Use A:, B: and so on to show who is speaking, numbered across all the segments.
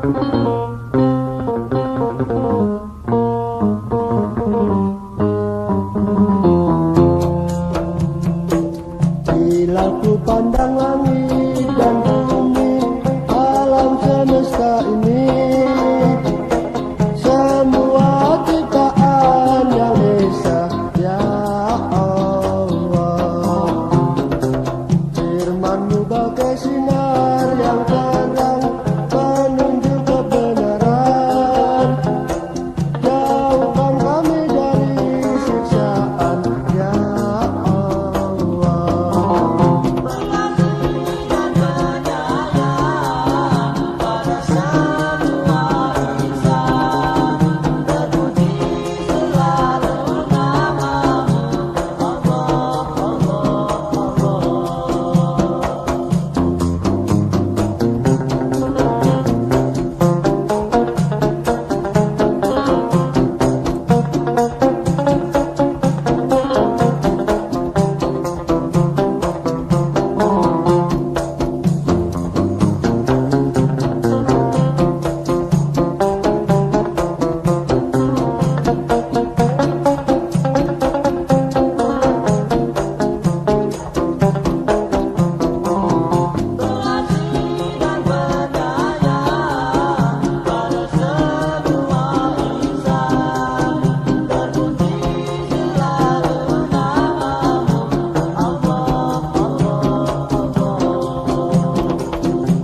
A: Bila ku pandang langit dan bumi, alam semesta ini, semua ciptaan yang esa, ya Allah. Firman-Mu bagai sinar yang terang, menunjuk kebenaran. Jauhkan kami dari siksaan, ya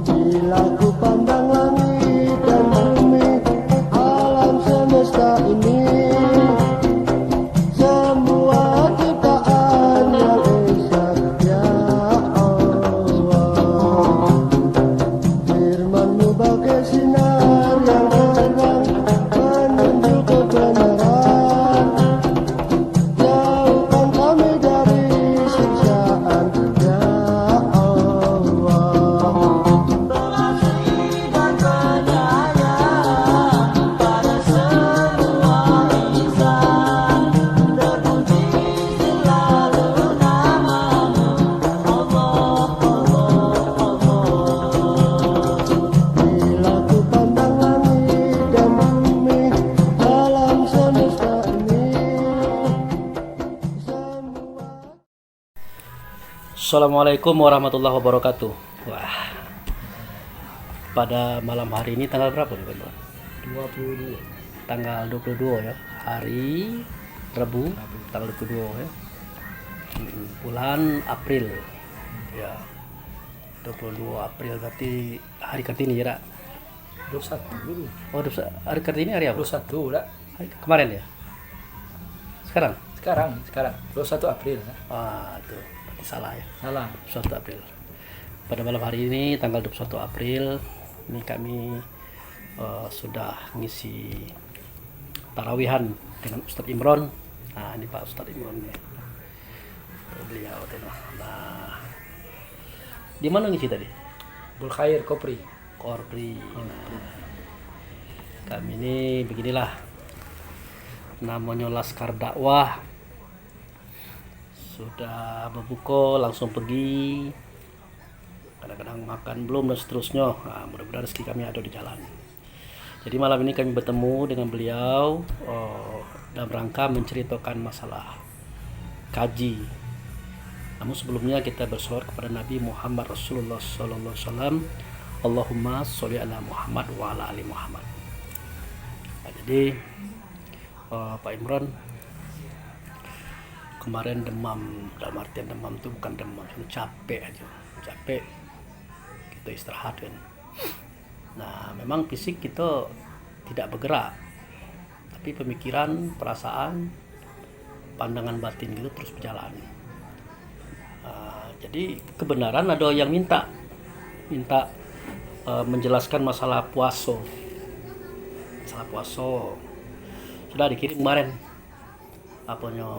A: Bila ku pandang langit dan bumi, alam semesta ini, semua ciptaan yang esa, ya Allah. Firman-Mu bagai sinar yang terang, menunjuk kebenaran. Jauhkan kami dari siksaan, ya Allah. Bila ku pandang langit dan bumi, alam semesta ini, semua.
B: Assalamualaikum warahmatullahi wabarakatuh. Wah, pada malam hari ini tanggal berapa nih teman-teman?
C: 22
B: Tanggal 22 ya, hari Rabu, tanggal 22 ya. Bulan April ya, 22 April berarti hari Kartini ya, Rak?
C: 21 dulu.
B: Oh, hari Kartini hari apa?
C: 21 lah.
B: Kemarin ya? Sekarang?
C: Sekarang 21 April.
B: Ah, itu berarti salah ya.
C: Salah.
B: 21 April. Pada malam hari ini tanggal 21 April ini kami sudah ngisi tarawihan dengan Ustadz Imron. Nah, ini Pak Ustadz Imron nih. Beliau tuh. Nah, di mana ngisi tadi?
C: Bulkhair Kopri.
B: Korpri. Nah, kami ini beginilah, namanya Laskar Dakwah. Sudah berbuka langsung pergi, kadang-kadang makan belum dan seterusnya. Nah, mudah-mudahan rezeki kami ada di jalan. Jadi malam ini kami bertemu dengan beliau dalam rangka menceritakan masalah kaji. Namun sebelumnya kita bersolawat kepada Nabi Muhammad Rasulullah Sallallahu Alaihi Wasallam. Allahumma sholli ala Muhammad wa ala ali Muhammad. Nah, jadi Pak Imron kemarin demam, dalam artian demam itu bukan demam, capek aja, capek, kita istirahat kan. Nah, memang fisik kita tidak bergerak, tapi pemikiran, perasaan, pandangan batin gitu terus berjalan. Jadi kebenaran ada yang minta menjelaskan masalah puasa. Masalah puasa sudah dikirim kemarin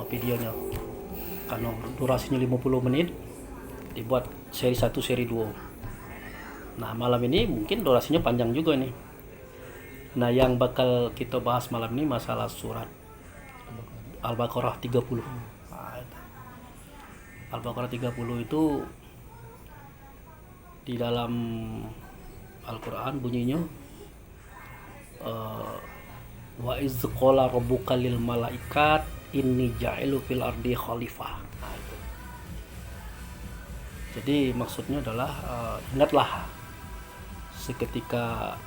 B: videonya, karena durasinya 50 menit, dibuat seri 1 seri 2. Nah, malam ini mungkin durasinya panjang juga nih. Nah, yang bakal kita bahas malam ini masalah surat Al-Baqarah 30. Nah, Al-Baqarah 30 itu di dalam Al-Quran bunyinya wa iz qala rabbuka lil malaikat inni ja'ilu fil ardi khalifah. Nah, itu. Jadi maksudnya adalah ingatlah seketika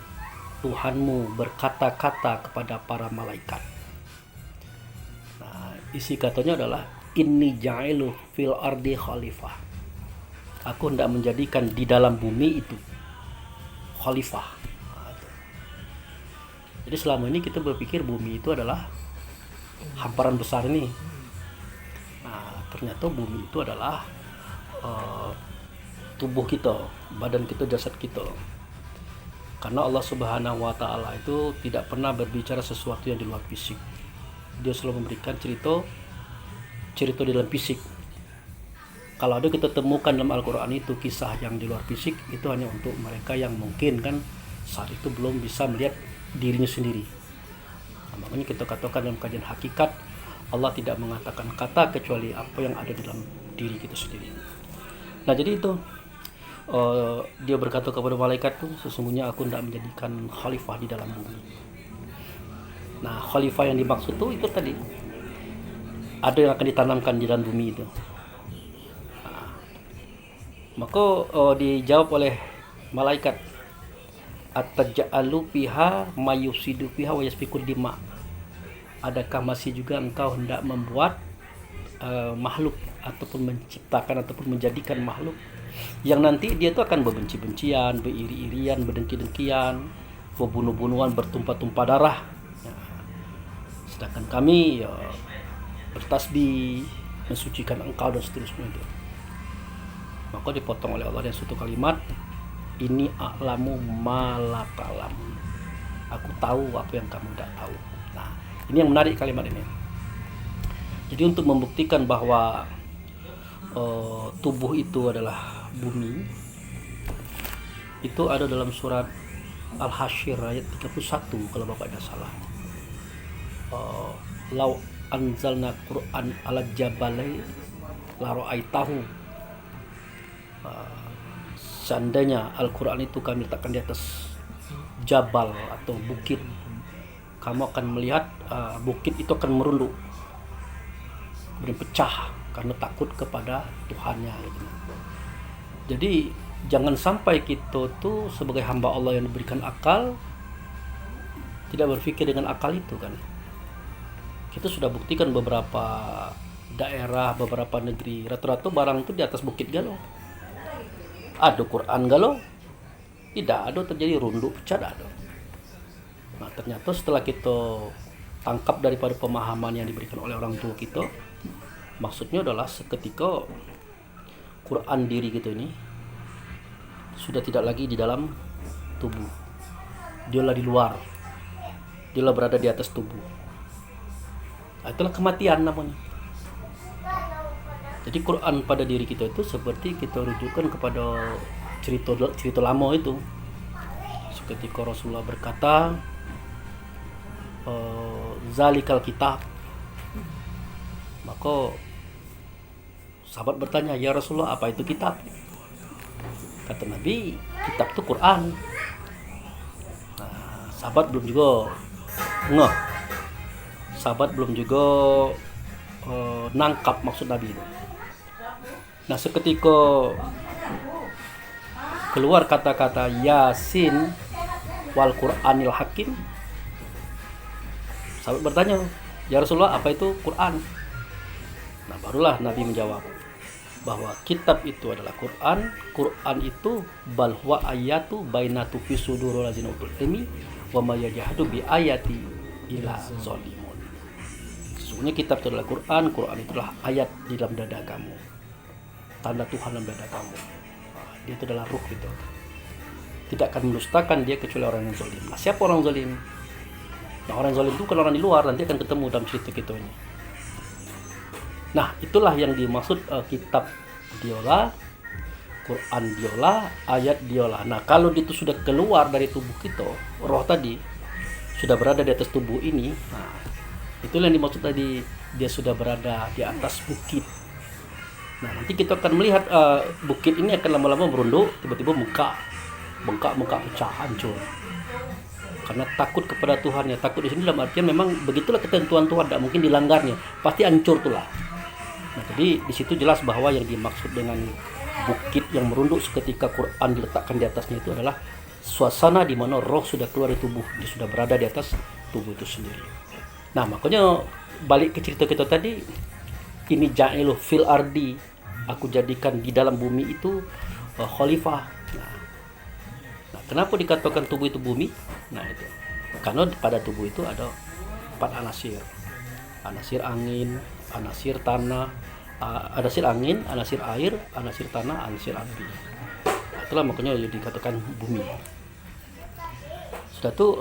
B: Tuhanmu berkata-kata kepada para malaikat. Nah, isi katanya adalah inni ja'ilu fil ardi khalifah. Aku hendak menjadikan di dalam bumi itu khalifah. Jadi selama ini kita berpikir bumi itu adalah hamparan besar ini. Nah, ternyata bumi itu adalah tubuh kita, badan kita, jasad kita. Karena Allah Subhanahu wa taala itu tidak pernah berbicara sesuatu yang di luar fisik. Dia selalu memberikan cerita di dalam fisik. Kalau ada kita temukan dalam Al-Qur'an itu kisah yang di luar fisik, itu hanya untuk mereka yang mungkin kan saat itu belum bisa melihat dirinya sendiri. Nah, makanya kita katakan dalam kajian hakikat, Allah tidak mengatakan kata kecuali apa yang ada dalam diri kita sendiri. Nah, jadi itu dia berkata kepada malaikat tuh, sesungguhnya aku tidak menjadikan khalifah di dalam bumi. Nah, khalifah yang dimaksud tuh itu tadi ada yang akan ditanamkan di dalam bumi itu. Nah, maka dijawab oleh malaikat, at-taj'alu fiha mayusidu fiha wa yasfikud dima. Adakah masih juga engkau hendak membuat makhluk ataupun menciptakan ataupun menjadikan makhluk yang nanti dia itu akan berbenci-bencian, beriri-irian, berdengki-dengkian, berbunuh-bunuhan, bertumpah-tumpah darah. Nah, sedangkan kami ya bertasbih, mensucikan engkau dan seterusnya itu. Maka dipotong oleh Allah dengan suatu kalimat, ini a'lamu ma la ta'lamun. Aku tahu apa yang kamu tidak tahu. Nah, ini yang menarik kalimat ini. Jadi untuk membuktikan bahwa tubuh itu adalah bumi, itu ada dalam surat Al-Hasyr ayat 31 kalau Bapak tidak salah. Lau anzalna Qur'an ala jabalai la ra'aitahu. Seandainya Al-Quran itu kami letakkan di atas jabal atau bukit, kamu akan melihat bukit itu akan merunduk, kemudian pecah karena takut kepada Tuhannya. Gitu. Jadi jangan sampai kita tuh sebagai hamba Allah yang diberikan akal tidak berpikir dengan akal itu kan. Kita sudah buktikan beberapa daerah, beberapa negeri, rata-rata barang itu di atas bukit galau. Ada Quran galau, tidak ada terjadi runduk pecah, ada. Nah, ternyata setelah kita tangkap daripada pemahaman yang diberikan oleh orang tua kita, maksudnya adalah seketika Quran diri kita ini sudah tidak lagi di dalam tubuh, dialah di luar, dialah berada di atas tubuh. Nah, itulah kematian namanya. Jadi Quran pada diri kita itu seperti kita rujukan kepada cerita lama itu. Ketika Rasulullah berkata, zalikal kitab, maka sahabat bertanya, ya Rasulullah, apa itu kitab? Kata Nabi, kitab itu Quran. Nah, sahabat belum juga ngeh, sahabat belum juga nangkap maksud Nabi itu. Nah, seketika keluar kata-kata Yasin wal Qur'anil Hakim, sahabat bertanya, ya Rasulullah, apa itu Quran? Nah, barulah Nabi menjawab bahwa kitab itu adalah Quran. Quran itu bal huwa ayatu bainatu fi suduril ladzina utul ilmi wa may yajhadu bi ayati ila zalimun. Sesungguhnya kitab itu adalah Quran. Quran itu adalah ayat di dalam dada kamu, tanda Tuhan dalam dada kamu. Nah, dia itu adalah ruh gitu. Tidak akan mendustakan dia kecuali orang yang zalim. Nah, siapa orang zalim? Nah, orang zalim itu kan orang di luar, nanti akan ketemu dalam cerita kita ini. Nah, itulah yang dimaksud kitab diolah, Quran diolah, ayat diolah. Nah, kalau itu sudah keluar dari tubuh kita, roh tadi sudah berada di atas tubuh ini, nah, itulah yang dimaksud tadi, dia sudah berada di atas bukit. Nah, nanti kita akan melihat bukit ini akan lama-lama merunduk, tiba-tiba bengkak, pecah, hancur. karena takut kepada Tuhan. Ya, takut di sini dalam artian memang begitulah ketentuan Tuhan, tidak mungkin dilanggarnya, pasti hancur tulah. Nah, jadi di situ jelas bahwa yang dimaksud dengan bukit yang merunduk seketika Quran diletakkan di atasnya itu adalah suasana di mana roh sudah keluar dari tubuh, dia sudah berada di atas tubuh itu sendiri. Nah, makanya balik ke cerita kita tadi, ini ja'ilu fil ardi, aku jadikan di dalam bumi itu khalifah. Nah, kenapa dikatakan tubuh itu bumi? Nah, itu karena pada tubuh itu ada 4 anasir. Anasir angin, anasir tanah, anasir angin, anasir air, anasir tanah, anasir api. Itulah makanya dikatakan bumi. Sudah tuh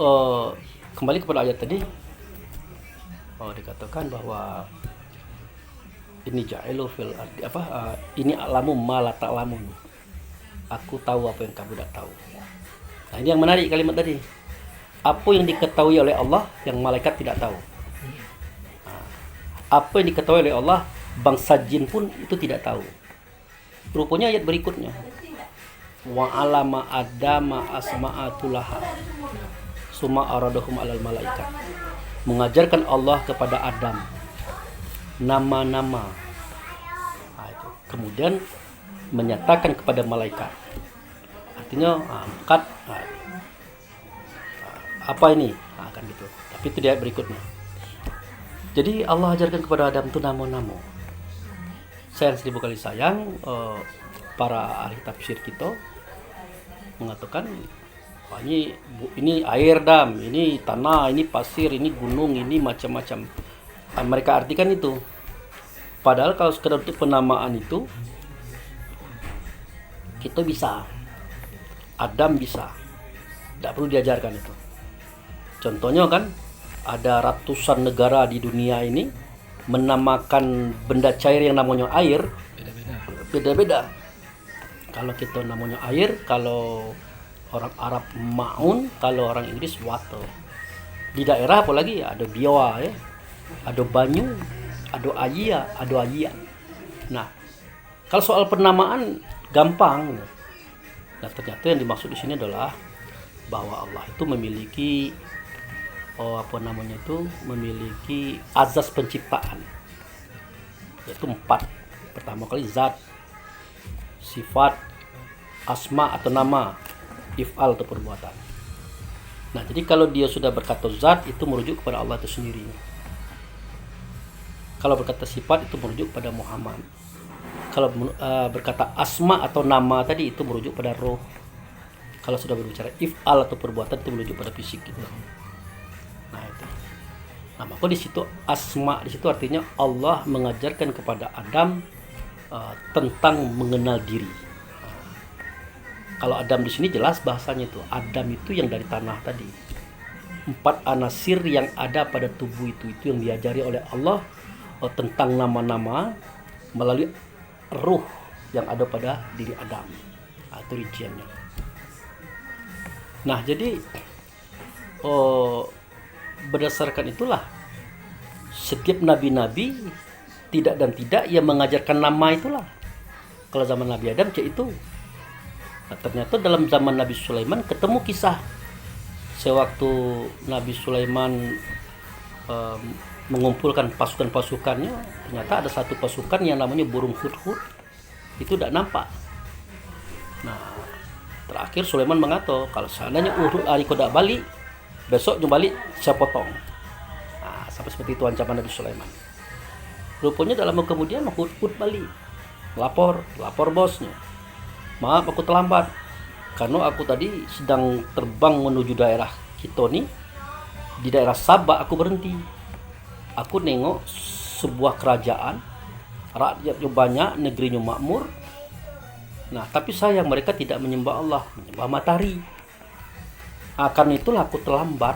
B: kembali kepada ayat tadi, dikatakan bahwa ini ja'ilu fil ardi, ini alamu ma la ta'lamun. Aku tahu apa yang kamu tidak tahu. Nah, ini yang menarik kalimat tadi. Apa yang diketahui oleh Allah yang malaikat tidak tahu. Apa yang diketahui oleh Allah bangsa jin pun itu tidak tahu. Rupanya ayat berikutnya, wa alama adama asma'atulaha summa aradahum alal malaikat. Mengajarkan Allah kepada Adam nama-nama. Nah, itu. Kemudian menyatakan kepada malaikat. Artinya angkat. Apa ini? Kan gitu. Tapi itu dia berikutnya. Jadi Allah ajarkan kepada Adam itu nama-nama. Sayang 1000 kali sayang, para ahli tafsir kita mengatakan, ini air dam, ini tanah, ini pasir, ini gunung, ini macam-macam. Mereka artikan itu. Padahal kalau sekedar untuk penamaan itu, kita bisa, Adam bisa, tidak perlu diajarkan itu. Contohnya kan, ada ratusan negara di dunia ini menamakan benda cair yang namanya air beda-beda. Kalau kita namanya air, kalau orang Arab maun, kalau orang Inggris water. Di daerah apalagi ada biwa, ya, ada banyu, ada ayia, ada ayia. Nah, kalau soal penamaan gampang. Nah, ternyata yang dimaksud di sini adalah bahwa Allah itu memiliki memiliki azas penciptaan, yaitu 4. Pertama kali zat, sifat, asma atau nama, if'al atau perbuatan. Nah, jadi kalau dia sudah berkata zat, itu merujuk kepada Allah itu sendiri. Kalau berkata sifat, itu merujuk pada Muhammad. Kalau berkata asma atau nama tadi, itu merujuk pada roh. Kalau sudah berbicara if'al atau perbuatan, itu merujuk pada fisik gitu. Nah, itu. Nah, maka di situ asma, di situ artinya Allah mengajarkan kepada Adam tentang mengenal diri. Kalau Adam di sini jelas bahasanya itu. Adam itu yang dari tanah tadi. 4 anasir yang ada pada tubuh itu yang diajari oleh Allah tentang nama-nama melalui ruh yang ada pada diri Adam. Itu rinciannya. Nah, jadi berdasarkan itulah setiap nabi-nabi tidak dan tidak yang mengajarkan nama itulah. Kalau zaman Nabi Adam cek itu. Nah, ternyata dalam zaman Nabi Sulaiman ketemu kisah sewaktu Nabi Sulaiman mengumpulkan pasukan-pasukannya, ternyata ada satu pasukan yang namanya burung hudhud itu tidak nampak. Nah, terakhir Sulaiman mengatakan kalau seandainya hudhud hari kau tidak balik, besok jom balik saya potong. Nah, sampai seperti itu ancaman Nabi Sulaiman. Rupanya dalam kemudian hudhud balik, lapor bosnya, maaf aku terlambat karena aku tadi sedang terbang menuju daerah kita nih, di daerah Sabah aku berhenti. Aku nengok sebuah kerajaan, rakyatnya banyak, negerinya makmur. Nah, tapi sayang mereka tidak menyembah Allah, menyembah matahari. Karena itulah aku terlambat.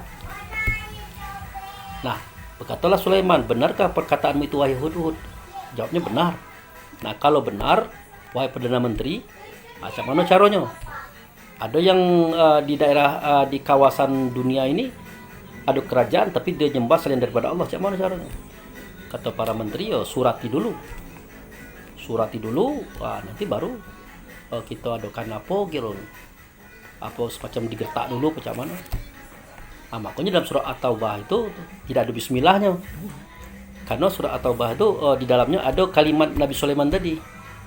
B: Nah, berkatalah Sulaiman, benarkah perkataanmu itu wahai hudhud? Jawabnya benar. Nah, kalau benar, wahai Perdana Menteri, macam mana caranya? Ada yang di daerah di kawasan dunia ini ada kerajaan tapi dia nyembah selain daripada Allah, macam mana caranya? Kata para menteri, surati dulu, nanti baru kita adakan apa semacam digertak dulu macam mana. Makanya dalam surah At-Taubah itu tidak ada bismillahnya. Karena surah At-Taubah itu di dalamnya ada kalimat Nabi Sulaiman tadi.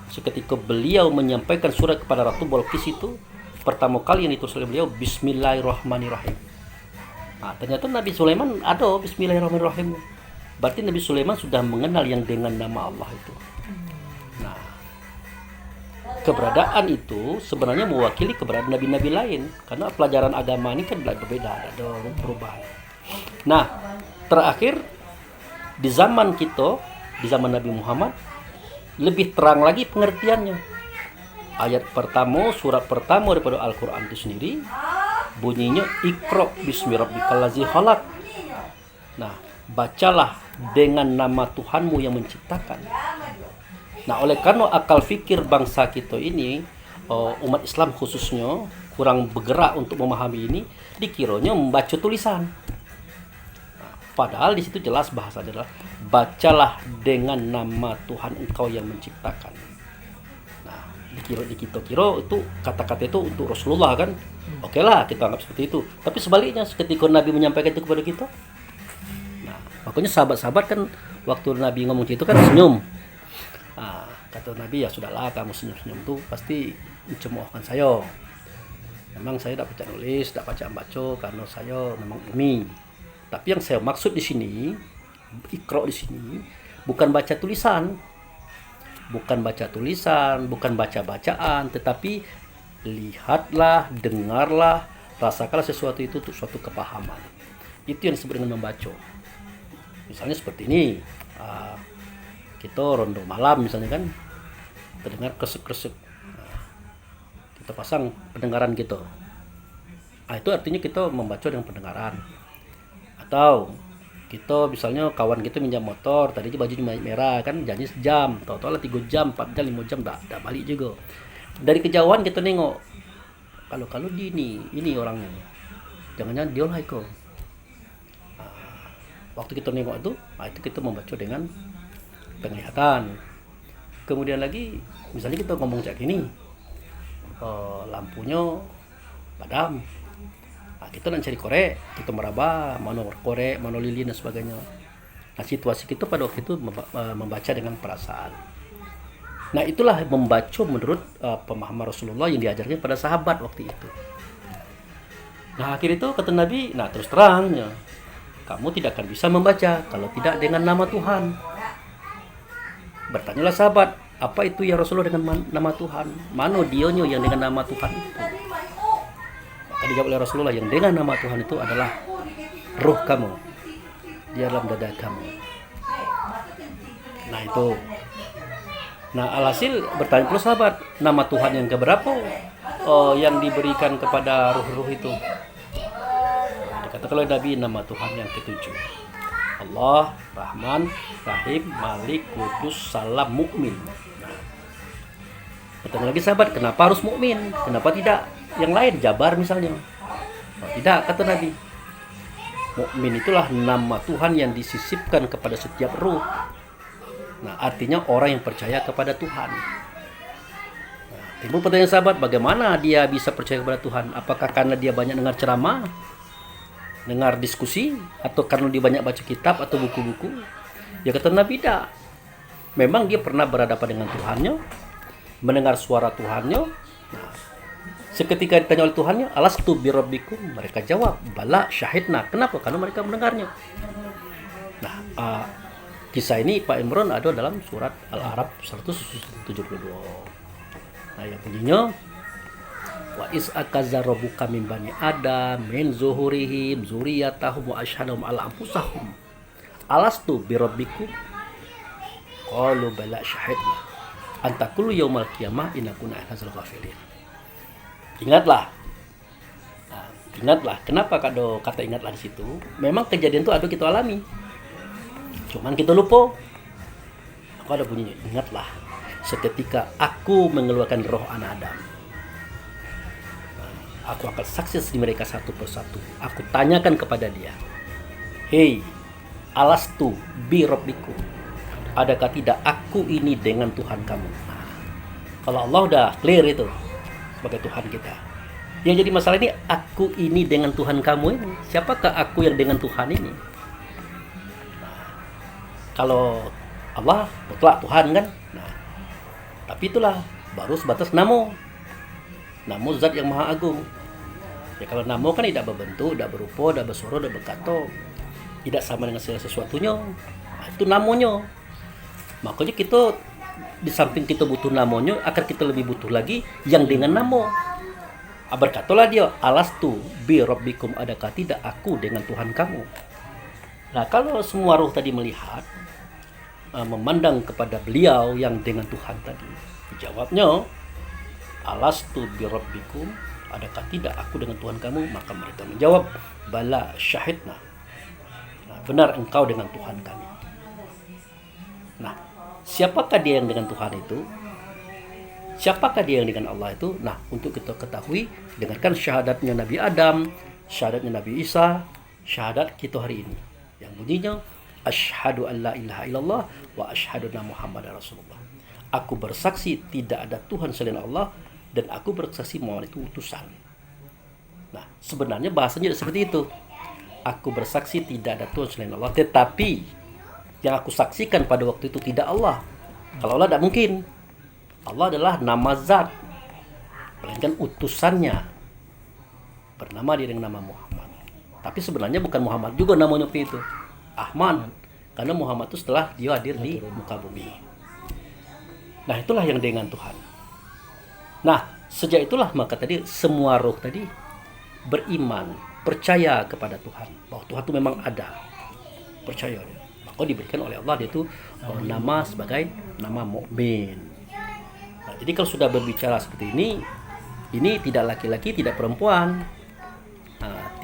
B: Seketika beliau menyampaikan surat kepada Ratu Balqis itu, pertama kali yang ditulis oleh beliau Bismillahirrahmanirrahim. Ternyata Nabi Sulaiman ada Bismillahirrahmanirrahim. Berarti Nabi Sulaiman sudah mengenal yang dengan nama Allah itu. Nah, keberadaan itu sebenarnya mewakili keberadaan nabi-nabi lain, karena pelajaran agama ini kan berbeda, ada perubahan. Nah, terakhir di zaman kita, di zaman Nabi Muhammad, lebih terang lagi pengertiannya. Ayat pertama, surat pertama daripada Al-Quran itu sendiri bunyinya Iqra bismi rabbikal ladzi khalaq. Nah, bacalah dengan nama Tuhanmu yang menciptakan. Nah, oleh karena akal fikir bangsa kita ini, umat Islam khususnya kurang bergerak untuk memahami ini, dikiranya membaca tulisan. Padahal di situ jelas bahasa adalah bacalah dengan nama Tuhan engkau yang menciptakan. Nah, dikira itu kata-kata itu untuk Rasulullah kan? Oke lah, kita anggap seperti itu. Tapi sebaliknya, ketika Nabi menyampaikan itu kepada kita, nah, makanya sahabat-sahabat kan waktu Nabi ngomong itu kan senyum. Kata Nabi, ya sudahlah, kamu senyum-senyum itu pasti mencemoohkan saya. Memang saya tidak baca nulis, tidak baca karena saya memang ummi. Tapi yang saya maksud di sini, Iqra di sini, bukan baca tulisan, bukan baca bacaan, tetapi lihatlah, dengarlah, rasakanlah sesuatu itu untuk suatu kepahaman. Itu yang disebut dengan membaca. Misalnya seperti ini, kita rondo malam misalnya kan, terdengar kresek-kresek, kita pasang pendengaran gitu. Itu artinya kita membaca dengan pendengaran. Atau kita misalnya kawan kita minjam motor, tadinya bajunya merah kan, janji sejam, tahu-tahu lah 3 jam, 4 jam, 5 jam, dah balik juga. Dari kejauhan kita nengok, kalau di ini orangnya, jangan-jangan dia lah itu. Waktu kita nengok itu kita membaca dengan penglihatan. Kemudian lagi, misalnya kita ngomong cak ini, lampunya padam. Kita nak cari korek, kita meraba mana korek, mana lilin dan sebagainya. Nah, situasi kita pada waktu itu membaca dengan perasaan. Nah, itulah membaca menurut pemahaman Rasulullah yang diajarkan pada sahabat waktu itu. Nah, akhir itu kata Nabi, nah terus terangnya, kamu tidak akan bisa membaca kalau tidak dengan nama Tuhan. Bertanyalah sahabat, apa itu ya Rasulullah dengan nama Tuhan? Mana dionyo yang dengan nama Tuhan itu? Maka dijawab oleh Rasulullah, yang dengan nama Tuhan itu adalah ruh kamu di dalam dada kamu. Nah itu. Nah alhasil bertanya pula sahabat, nama Tuhan yang keberapa yang diberikan kepada ruh-ruh itu? Dikatakan oleh Nabi, nama Tuhan yang ketujuh. Allah, Rahman, Rahim, Malik, Kudus, Salam, Mukmin. Nah, bertanya lagi sahabat, kenapa harus mukmin? Kenapa tidak yang lain, Jabar misalnya? Tidak, kata Nabi. Mukmin itulah nama Tuhan yang disisipkan kepada setiap ruh. Nah, artinya orang yang percaya kepada Tuhan. Nah, timbul pertanyaan sahabat, bagaimana dia bisa percaya kepada Tuhan? Apakah karena dia banyak dengar ceramah, dengar diskusi, atau karena dia banyak baca kitab atau buku-buku? Ya kata Nabi, tidak. Memang dia pernah berhadapan dengan Tuhannya, mendengar suara Tuhannya. Nah, seketika ditanya oleh Tuhannya, alastu birabbikum, mereka jawab, bala syahidna. Kenapa? Karena mereka mendengarnya. Nah, kisah ini Pak Imran ada dalam surat Al-A'raf 172. Nah, yang bunyinya, wa is akaza rabbuka min bani adam min zuhurihim zuriyatahum wa asyhadahum ala anfusahum alastu birabbikum qalu bala syahidna antakulu yaumal qiyamah inna kunna hadzal ghafilin. Ingatlah. Nah, ingatlah. Kenapa kata ingatlah di situ? Memang kejadian itu ada kita alami. Cuman kita lupa. Aku ada bunyinya, ingatlah seketika aku mengeluarkan roh anak Adam. Aku akan saksi di mereka satu persatu. Aku tanyakan kepada dia, hei, alastu bi rabbikum, adakah tidak aku ini dengan Tuhan kamu? Nah, kalau Allah udah clear itu sebagai Tuhan kita, Yang jadi masalah ini aku ini dengan Tuhan kamu ini. Siapakah aku yang dengan Tuhan ini? Kalau Allah mutlak Tuhan kan. Nah, tapi itulah baru sebatas namo. Namo zat yang maha agung. Ya kalau namo kan tidak berbentuk, tidak berupa, tidak bersuara, tidak berkata, tidak sama dengan segala sesuatunya. Nah, itu namonya. Makanya kita di samping kita butuh namonya, akan kita lebih butuh lagi yang dengan namo. Berkatalah dia, alastu bi rabbikum, adakah tidak aku dengan Tuhan kamu. Nah, kalau semua roh tadi melihat, memandang kepada beliau yang dengan Tuhan tadi, jawabnya, alastu bi rabbikum, adakah tidak aku dengan Tuhan kamu. Maka mereka menjawab, bala syahidna. Nah, benar engkau dengan Tuhan kami. Nah, siapakah dia yang dengan Tuhan itu? Siapakah dia yang dengan Allah itu? Nah, untuk kita ketahui, dengarkan syahadatnya Nabi Adam, syahadatnya Nabi Isa, syahadat kita hari ini. Yang bunyinya, asyhadu an la ilaha illallah wa asyhadu anna Muhammadar Rasulullah. Aku bersaksi tidak ada Tuhan selain Allah, dan aku bersaksi Muhammad itu utusan. Nah, sebenarnya bahasanya seperti itu. Aku bersaksi tidak ada Tuhan selain Allah, tetapi yang aku saksikan pada waktu itu tidak Allah. Kalau Allah tidak mungkin. Allah adalah nama zat, melainkan utusannya. Bernama dia dengan nama Muhammad. Tapi sebenarnya bukan Muhammad juga namanya itu. Ahmad. Karena Muhammad itu setelah dia hadir di muka bumi. Nah, itulah yang dengan Tuhan. Nah, sejak itulah maka tadi semua roh tadi beriman, percaya kepada Tuhan, bahwa Tuhan itu memang ada. Percaya dia. Maka diberikan oleh Allah dia itu nama sebagai nama mukmin. Nah, jadi kalau sudah berbicara seperti ini tidak laki-laki, tidak perempuan,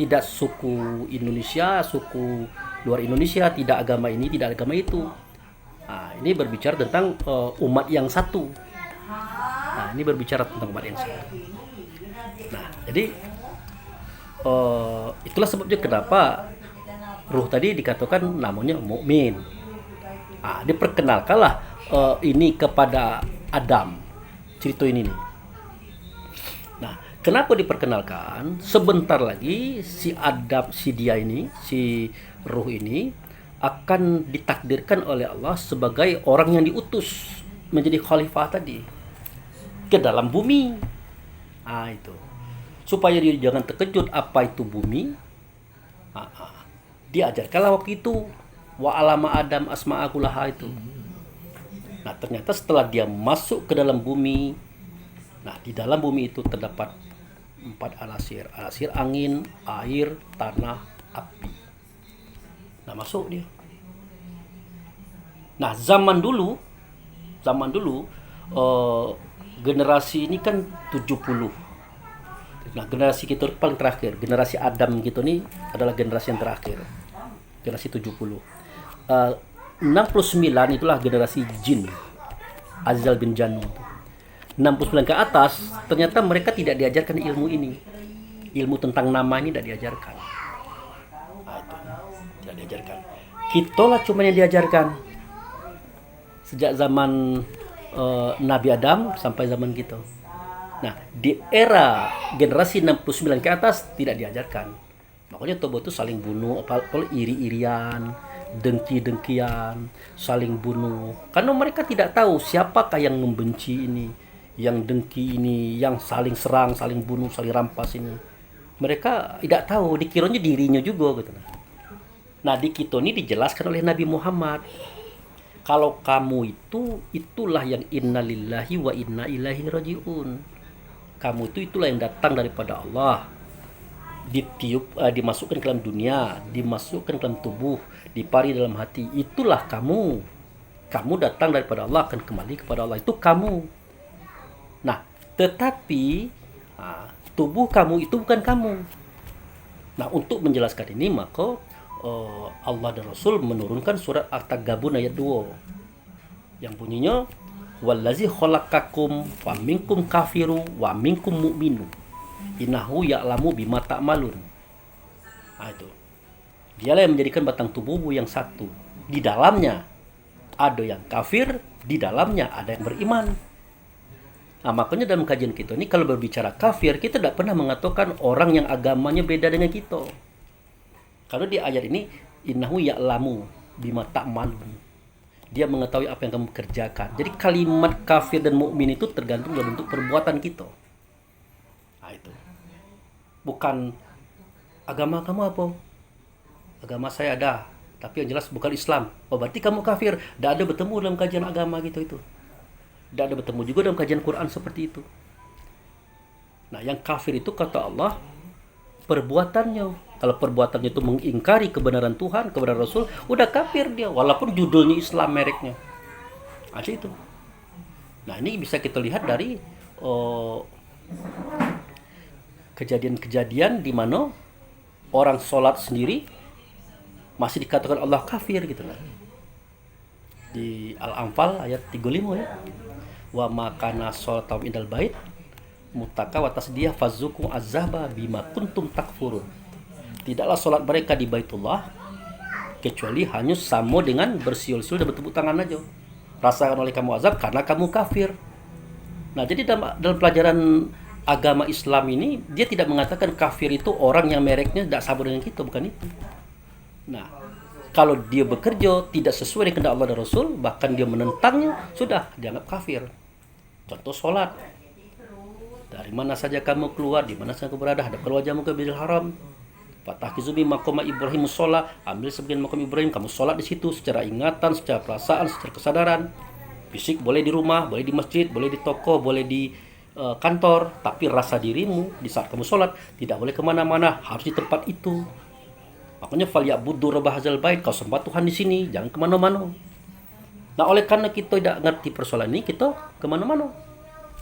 B: tidak suku Indonesia, suku luar Indonesia, tidak agama ini, tidak agama itu. Nah, ini berbicara tentang umat yang satu. Nah, ini berbicara tentang umat yang satu. Nah, jadi itulah sebabnya kenapa ruh tadi dikatakan namanya mukmin. Nah, diperkenalkanlah ini kepada Adam. Cerita ini nih. Nah, kenapa diperkenalkan? Sebentar lagi si Adam, si ruh ini akan ditakdirkan oleh Allah sebagai orang yang diutus menjadi khalifah tadi ke dalam bumi. Nah, itu. Supaya dia jangan terkejut apa itu bumi. Diajarkanlah waktu itu wa alama Adam asma'akulaha itu. Nah, ternyata setelah dia masuk ke dalam bumi, nah di dalam bumi itu terdapat 4 alasir. Alasir angin, air, tanah, api. Nah, masuk dia. Nah, zaman dulu generasi ini kan 70. Nah, generasi kita paling terakhir, generasi Adam gitu nih adalah generasi yang terakhir. Generasi 70. 69 itulah generasi jin. Azal bin Janu. 69 ke atas ternyata mereka tidak diajarkan ilmu ini. Ilmu tentang nama ini tidak diajarkan. Nah, itu tidak diajarkan. Kita lah cuma yang diajarkan. Sejak zaman Nabi Adam sampai zaman kita. Nah, di era generasi 69 ke atas tidak diajarkan. Makanya Tobo itu saling bunuh, iri-irian, dengki-dengkian, saling bunuh. Karena mereka tidak tahu siapakah yang membenci ini, yang dengki ini, yang saling serang, saling bunuh, saling rampas ini. Mereka tidak tahu, dikiranya dirinya juga gitu. Nah, di kita ini dijelaskan oleh Nabi Muhammad. Kalau kamu itulah yang innalillahi wa inna ilaihi rajiun. Kamu itulah yang datang daripada Allah. Dimasukkan ke dalam dunia, dimasukkan ke dalam tubuh, dipari dalam hati. Itulah kamu. Kamu datang daripada Allah, akan kembali kepada Allah. Itu kamu. Nah, tetapi tubuh kamu itu bukan kamu. Nah, untuk menjelaskan ini maka Allah dan Rasul menurunkan surat At-Tagabun ayat 2 yang bunyinya wallazi khalaqakum wa minkum kafiru wa minkum mu'minu innahu ya'lamu bima ta'malun. Nah, itu. Dialah yang menjadikan batang tubuhmu yang satu. Di dalamnya ada yang kafir, di dalamnya ada yang beriman. Nah, makanya dalam kajian kita ini kalau berbicara kafir, kita tidak pernah mengatakan orang yang agamanya beda dengan kita. Karena di ayat ini, innahu ya'lamu bima ta'malun. Dia mengetahui apa yang kamu kerjakan. Jadi kalimat kafir dan mukmin itu tergantung dalam bentuk perbuatan kita. Nah, itu. Bukan agama kamu apa? Agama saya ada, tapi yang jelas bukan Islam. Oh, berarti kamu kafir. Tidak ada bertemu dalam kajian agama gitu itu. Tidak ada bertemu juga dalam kajian Quran seperti itu. Nah, yang kafir itu kata Allah perbuatannya. Kalau perbuatannya itu mengingkari kebenaran Tuhan, kebenaran Rasul, udah kafir dia. Walaupun judulnya Islam mereknya. Aja itu. Nah, ini bisa kita lihat dari kejadian-kejadian di mana orang sholat sendiri masih dikatakan Allah kafir gitu kan. Di Al-Anfal ayat 35 ya. Wa makana sholatam indal bait mutaka wa tasdiyah fazuku azaba bima kuntum takfurun. Tidaklah sholat mereka di Baitullah kecuali hanya sama dengan bersiul-siul dan bertepuk tangan aja. Rasakan oleh kamu azab karena kamu kafir. Nah, jadi dalam pelajaran agama Islam ini dia tidak mengatakan kafir itu orang yang mereknya tidak sama dengan kita, bukan itu. Nah, kalau dia bekerja tidak sesuai dengan kehendak Allah dan Rasul, bahkan dia menentangnya, sudah dianggap kafir. Contoh sholat. Dari mana saja kamu keluar, di mana saja kamu berada, hadapkan wajahmu ke Baitul Haram. Fatahkizu bi maqama Ibrahim sholat, ambil sebagian maqam Ibrahim, kamu sholat di situ secara ingatan, secara perasaan, secara kesadaran. Fisik boleh di rumah, boleh di masjid, boleh di toko, boleh di kantor, tapi rasa dirimu di saat kamu sholat tidak boleh kemana-mana, harus di tempat itu. Makanya falyabudu rabb hadzal bait, kau sembah Tuhan di sini, jangan kemana-mana. Nah, oleh karena kita tidak ngerti persoalan ini, kita kemana-mana.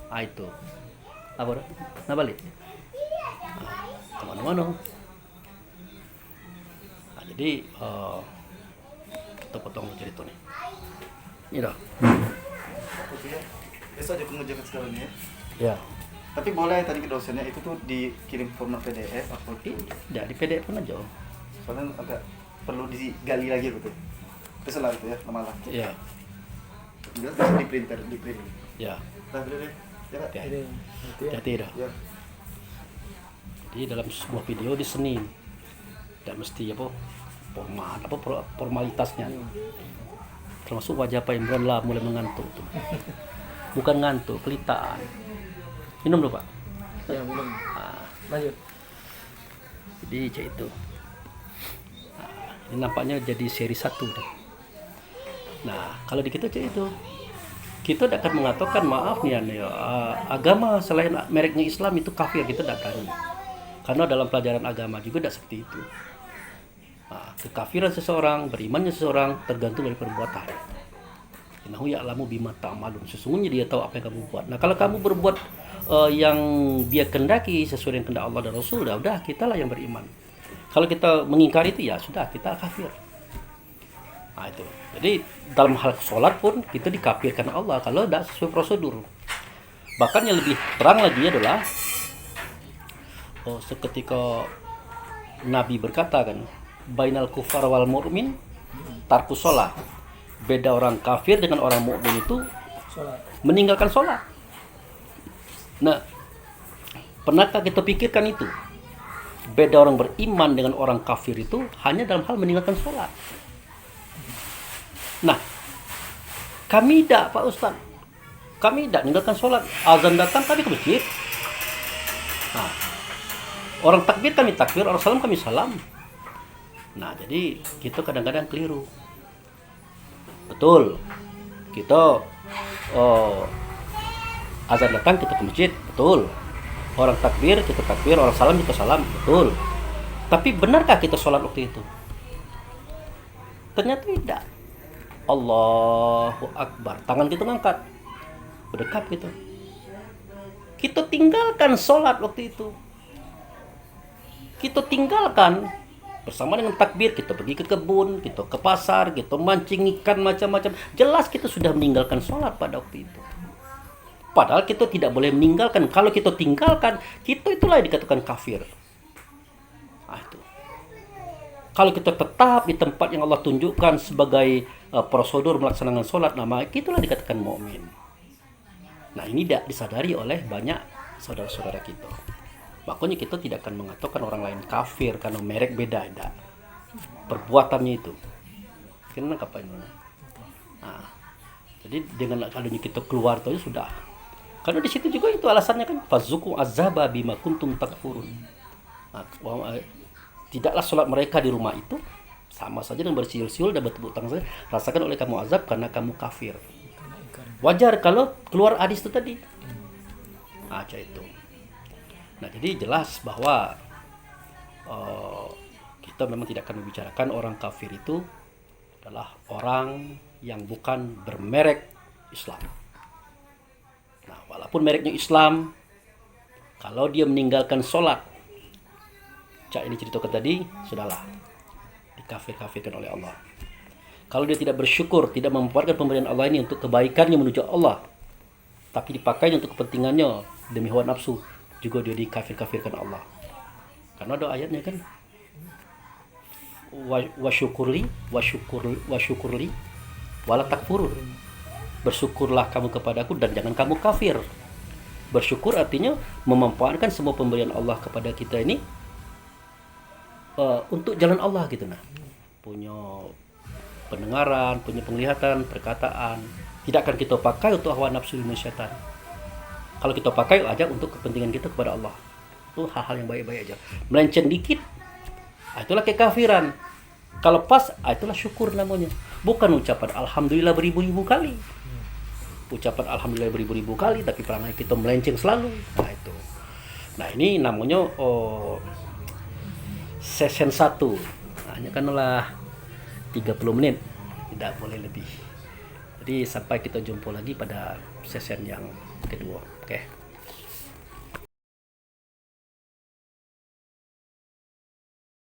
B: Ah, itu. Apa dah? Nah, balik. Nah, kemana-mana. Nah, jadi kita potong cerita nih. Ini dah.
D: Oke, besok aja pengerjakan sekarang ya.
B: Ya.
D: Tapi boleh tadi ke dosennya itu tuh dikirim format PDF atau
B: Tidak di PDF pun aja.
D: soalnya agak perlu digali lagi gitu. Besok lah itu ya, lama-lama.
B: Ya.
D: Jelas bisa di printer, di print.
B: Ya.
D: Nah, bener deh. Ya, Kak?
B: Ya.
C: Ini nanti ya.
B: Hati-hati dah.
D: Ya.
B: Jadi dalam sebuah video di seni tidak mesti formalitasnya. Termasuk wajah Pak Imran lah mulai mengantuk tuh. Bukan ngantuk, kelitaan. Minum dulu Pak.
C: Ya, belum.
B: Nah,
C: Lanjut.
B: jadi cek itu. Nah, ini nampaknya jadi seri 1 deh. Nah, kalau di kita cek itu, kita tidak akan mengatakan maaf nih ya, agama selain mereknya Islam itu kafir, kita tidak akan. Karena dalam pelajaran agama juga tidak seperti itu. Nah, kekafiran seseorang, berimannya seseorang tergantung dari perbuatan. Innahu ya'lamu bima ta'malun. Sesungguhnya dia tahu apa yang kamu buat. Nah, kalau kamu berbuat yang dia kendaki sesuai dengan kehendak Allah dan Rasul, udah kitalah yang beriman. Kalau kita mengingkari itu ya sudah kita kafir. Nah, itu. Jadi dalam hal sholat pun kita dikafirkan Allah kalau tidak sesuai prosedur. Bahkan yang lebih terang lagi adalah seketika Nabi berkata kan, bainal kufar wal mu'min tarku sholat. Beda orang kafir dengan orang mukmin itu
C: Sholat.
B: meninggalkan sholat. Nah, pernahkah kita pikirkan itu? Beda orang beriman dengan orang kafir itu hanya dalam hal meninggalkan sholat. Nah, kami tidak Pak Ustaz. Kami tidak meninggalkan sholat. Azan datang kami ke masjid. Nah, orang takbir kami takbir, orang salam kami salam. Nah, jadi kita kadang-kadang keliru. Betul. Kita azan datang kita ke masjid, betul. Orang takbir kita takbir, orang salam kita salam, betul. Tapi benarkah kita sholat waktu itu? Ternyata tidak. Allahu Akbar, tangan kita ngangkat, berdekap gitu. Kita tinggalkan sholat waktu itu. Kita tinggalkan bersama dengan takbir, kita pergi ke kebun, kita ke pasar, kita mancing ikan macam-macam. Jelas kita sudah meninggalkan sholat pada waktu itu. Padahal kita tidak boleh meninggalkan. Kalau kita tinggalkan, kita itulah yang dikatakan kafir. Nah, itu. Kalau kita tetap di tempat yang Allah tunjukkan sebagai prosedur melaksanakan sholat, nama itulah dikatakan mukmin. Nah ini tidak disadari oleh banyak saudara-saudara kita. Makanya kita tidak akan mengatakan orang lain kafir karena merek beda, tidak. Perbuatannya itu. Karena apa ini? Nah, jadi dengan adanya kita keluar itu sudah. Karena di situ juga itu alasannya kan fazuku azaba bima kuntum takfurun. Nah, tidaklah sholat mereka di rumah itu sama saja dengan bersiul-siul dan bertepuk tangan saja. Rasakan oleh kamu azab karena kamu kafir. Wajar kalau keluar hadis itu tadi. Aja itu. Nah, jadi jelas bahwa kita memang tidak akan membicarakan orang kafir itu adalah orang yang bukan bermerek Islam. Nah, walaupun mereknya Islam, kalau dia meninggalkan sholat, cak ini ceritakan tadi, sudahlah dikafir-kafirkan oleh Allah. Kalau dia tidak bersyukur, tidak memanfaatkan pemberian Allah ini untuk kebaikannya menuju Allah, tapi dipakainya untuk kepentingannya demi hawa nafsu, juga dia dikafir-kafirkan Allah. Karena ada ayatnya kan, wasyukurli wala takfurun. Bersyukurlah kamu kepadaku dan jangan kamu kafir. Bersyukur artinya memanfaatkan semua pemberian Allah kepada kita ini untuk jalan Allah gitu. Nah, punya pendengaran, punya penglihatan, perkataan, tidak akan kita pakai untuk hawa nafsu dan syaitan. Kalau kita pakai aja untuk kepentingan kita kepada Allah, itu hal-hal yang baik-baik aja. Melenceng dikit, itulah kekafiran. Kalau pas, itulah syukur namanya. Bukan ucapan alhamdulillah beribu-ribu kali. Ucapan alhamdulillah beribu-ribu kali, tapi perangai kita melenceng selalu. Nah itu. Nah ini namanya session 1. Hanya kanlah 30 menit, tidak boleh lebih. Jadi sampai kita jumpa lagi pada session yang kedua. Oke.